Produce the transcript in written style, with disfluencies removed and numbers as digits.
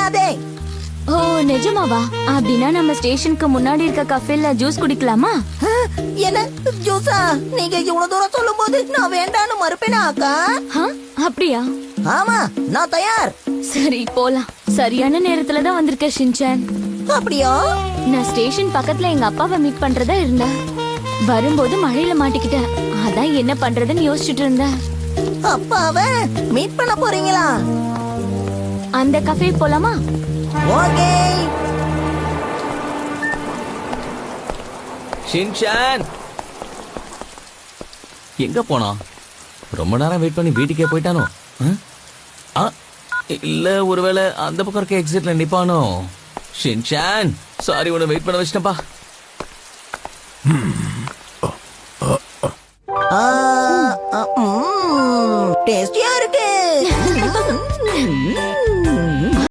கிடையாதே. ஓ நிஜமாவா? அப்படின்னா நம்ம ஸ்டேஷனுக்கு முன்னாடி இருக்க கஃபேல ஜூஸ் குடிக்கலாமா? என்ன ஜூஸா? நீங்க இவ்வளவு தூரம் சொல்லும் போது நான் வேண்டான்னு மறுப்பேனா அக்கா? அப்படியா? ஆமா, நான் தயார். சரி போலாம். சரியான நேரத்துல தான் வந்திருக்க ஷின்சான். அப்படியா? நான் ஸ்டேஷன் பக்கத்துல எங்க அப்பாவை மீட் பண்றதா இருந்தேன். வரும்போது மழையில மாட்டிக்கிட்டேன். அதான் என்ன பண்றதுன்னு யோசிச்சுட்டு இருந்தேன். அப்பாவை மீட் பண்ண போறீங்களா? அந்த கஃபே போலாமா? ஓகே. ஷின்சான் எங்க போனா? ரொம்ப நேரம் வெயிட் பண்ணி வீட்டுக்கே போயிட்டானோ? இல்ல ஒருவேளை அந்த பக்கம் இருக்க எக்ஸிட்ல நிப்பானோ? ஷின்சான் சாரி, உன்னை வெயிட் பண்ண வச்சிட்டப்பா. டேஸ்டியா இருக்கு.